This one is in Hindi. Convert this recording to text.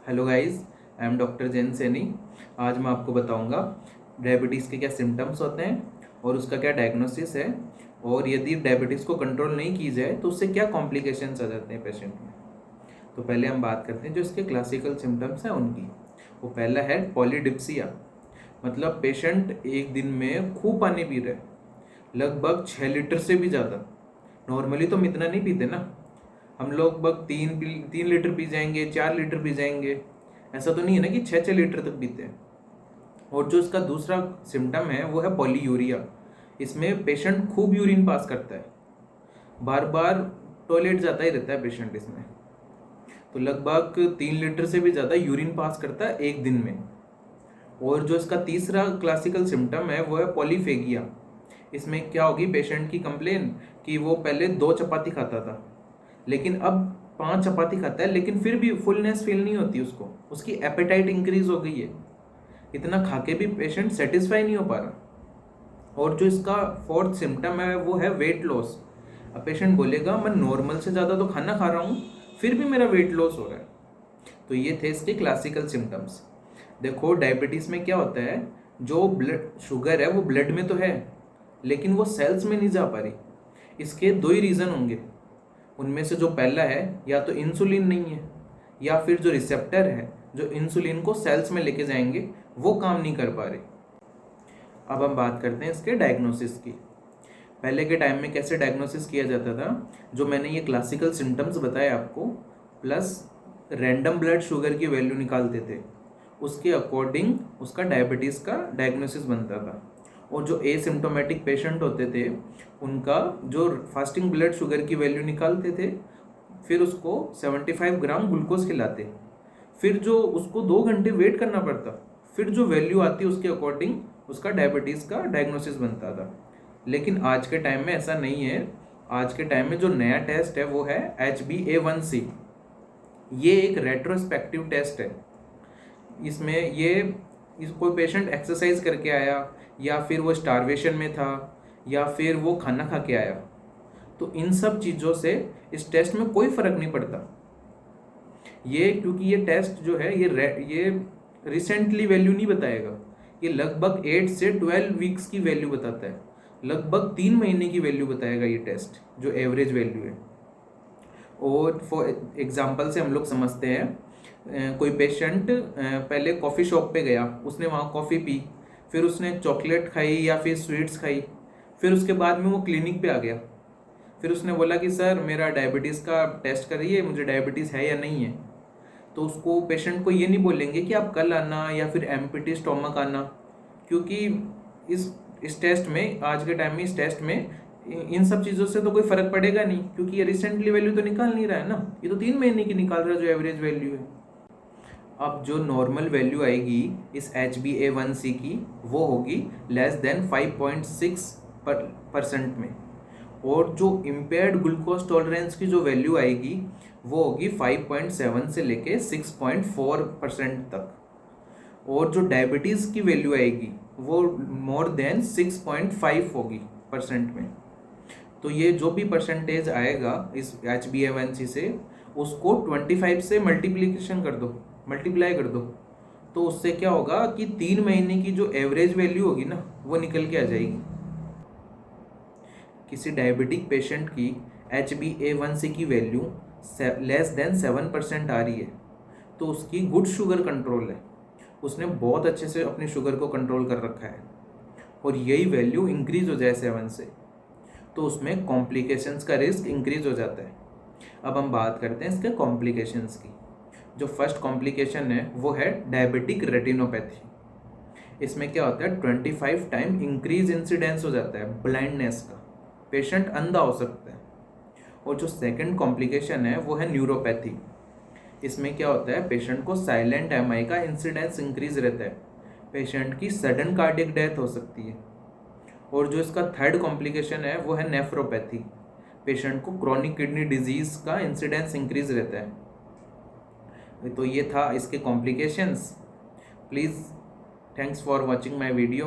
Hello guys, I am doctor Jain Saini. आज मैं आपको बताऊंगा डायबिटीज़ के क्या सिम्टम्स होते हैं और उसका क्या डायग्नोसिस है, और यदि डायबिटीज़ को कंट्रोल नहीं की जाए तो उससे क्या कॉम्प्लिकेशंस आ जाते हैं पेशेंट में। तो पहले हम बात करते हैं जो इसके क्लासिकल सिम्टम्स हैं उनकी। वो पहला है पॉलीडिप्सिया, मतलब पेशेंट एक दिन में खूब पानी पी रहे, लगभग 6 लीटर से भी ज़्यादा। नॉर्मली तो हम इतना नहीं पीते ना, हम लोग बग 3 लीटर पी जाएंगे, 4 लीटर पी जाएंगे। ऐसा तो नहीं है ना कि 6-6 लीटर तक पीते हैं। और जो इसका दूसरा सिम्टम है वो है पॉलीयूरिया। इसमें पेशेंट खूब यूरिन पास करता है, बार बार टॉयलेट जाता ही रहता है पेशेंट इसमें। तो लगभग 3 लीटर से भी ज़्यादा यूरिन पास करता है एक दिन में। और जो इसका तीसरा क्लासिकल सिम्टम है वो है पॉलीफेगिया। इसमें क्या होगी पेशेंट की कंप्लेन कि वो पहले 2 चपाती खाता था, लेकिन अब 5 चपाती खाता है, लेकिन फिर भी फुलनेस फील नहीं होती उसको, उसकी एपेटाइट इंक्रीज हो गई है। इतना खा के भी पेशेंट सेटिस्फाई नहीं हो पा रहा। और जो इसका फोर्थ सिम्टम है वो है वेट लॉस। अब पेशेंट बोलेगा मैं नॉर्मल से ज़्यादा तो खाना खा रहा हूँ, फिर भी मेरा वेट लॉस हो रहा है। तो ये थे इसके क्लासिकल सिम्टम्स। देखो डायबिटीज़ में क्या होता है, जो ब्लड शुगर है वो ब्लड में तो है, लेकिन वो सेल्स में नहीं जा पा रही। इसके दो ही रीज़न होंगे। उनमें से जो पहला है, या तो इंसुलिन नहीं है, या फिर जो रिसेप्टर है जो इंसुलिन को सेल्स में लेके जाएंगे वो काम नहीं कर पा रहे। अब हम बात करते हैं इसके डायग्नोसिस की। पहले के टाइम में कैसे डायग्नोसिस किया जाता था, जो मैंने ये क्लासिकल सिम्टम्स बताए आपको, प्लस रैंडम ब्लड शुगर की वैल्यू निकालते थे, उसके अकॉर्डिंग उसका डायबिटीज़ का डायग्नोसिस बनता था। और जो एसिम्टोमेटिक पेशेंट होते थे उनका जो फास्टिंग ब्लड शुगर की वैल्यू निकालते थे, फिर उसको 75 ग्राम ग्लूकोज खिलाते, फिर जो उसको 2 घंटे वेट करना पड़ता, फिर जो वैल्यू आती उसके अकॉर्डिंग उसका डायबिटीज़ का डायग्नोसिस बनता था। लेकिन आज के टाइम में ऐसा नहीं है। आज के टाइम में जो नया टेस्ट है वो है HbA1c। ये एक रेट्रोस्पेक्टिव टेस्ट है। इसमें कोई पेशेंट एक्सरसाइज करके आया, या फिर वो स्टारवेशन में था, या फिर वो खाना खा के आया, तो इन सब चीज़ों से इस टेस्ट में कोई फ़र्क नहीं पड़ता। ये क्योंकि ये टेस्ट जो है ये रिसेंटली वैल्यू नहीं बताएगा, ये लगभग 8 से 12 वीक्स की वैल्यू बताता है, लगभग 3 महीने की वैल्यू बताएगा ये टेस्ट, जो एवरेज वैल्यू है। और फॉर एग्जांपल से हम लोग समझते हैं, कोई पेशेंट पहले कॉफ़ी शॉप पे गया, उसने वहाँ कॉफ़ी पी, फिर उसने चॉकलेट खाई या फिर स्वीट्स खाई, फिर उसके बाद में वो क्लिनिक पे आ गया, फिर उसने बोला कि सर मेरा डायबिटीज़ का टेस्ट करिए, मुझे डायबिटीज़ है या नहीं है। तो उसको पेशेंट को ये नहीं बोलेंगे कि आप कल आना या फिर एम्प्टी स्टोमक आना, क्योंकि इस टेस्ट में, आज के टाइम में इस टेस्ट में इन सब चीज़ों से तो कोई फ़र्क पड़ेगा नहीं, क्योंकि ये रिसेंटली वैल्यू तो निकाल नहीं रहा है ना, ये तो 3 महीने की निकाल रहा है जो एवरेज वैल्यू है। अब जो नॉर्मल वैल्यू आएगी इस HbA1c की, वो होगी लेस देन 5.6% में। और जो इम्पेयर्ड ग्लूकोज टॉलरेंस की जो वैल्यू आएगी वो होगी 5.7 से लेके 6.4% तक। और जो डायबिटीज़ की वैल्यू आएगी वो मोर देन 6.5 होगी परसेंट में। तो ये जो भी परसेंटेज आएगा इस HbA1c से, उसको 25 से मल्टीप्लाई कर दो, तो उससे क्या होगा कि 3 महीने की जो एवरेज वैल्यू होगी ना वो निकल के आ जाएगी। किसी डायबिटिक पेशेंट की HbA1c की वैल्यू लेस देन 7% आ रही है, तो उसकी गुड शुगर कंट्रोल है, उसने बहुत अच्छे से अपनी शुगर को कंट्रोल कर रखा है। और यही वैल्यू इंक्रीज हो जाए 7 से, तो उसमें कॉम्प्लिकेशंस का रिस्क इंक्रीज हो जाता है। अब हम बात करते हैं इसके कॉम्प्लिकेशंस की। जो फर्स्ट कॉम्प्लिकेशन है वो है डायबिटिक रेटिनोपैथी। इसमें क्या होता है, 25 टाइम इंक्रीज इंसिडेंस हो जाता है ब्लाइंडनेस का, पेशेंट अंधा हो सकता है। और जो सेकंड कॉम्प्लिकेशन है वो है न्यूरोपैथी। इसमें क्या होता है, पेशेंट को साइलेंट MI का इंसिडेंस इंक्रीज रहता है, पेशेंट की सडन कार्डियक डेथ हो सकती है। और जो इसका थर्ड कॉम्प्लिकेशन है वो है नेफ्रोपैथी, पेशेंट को क्रॉनिक किडनी डिजीज़ का इंसिडेंस इंक्रीज रहता है। तो ये था इसके complications. Please thanks for watching my video.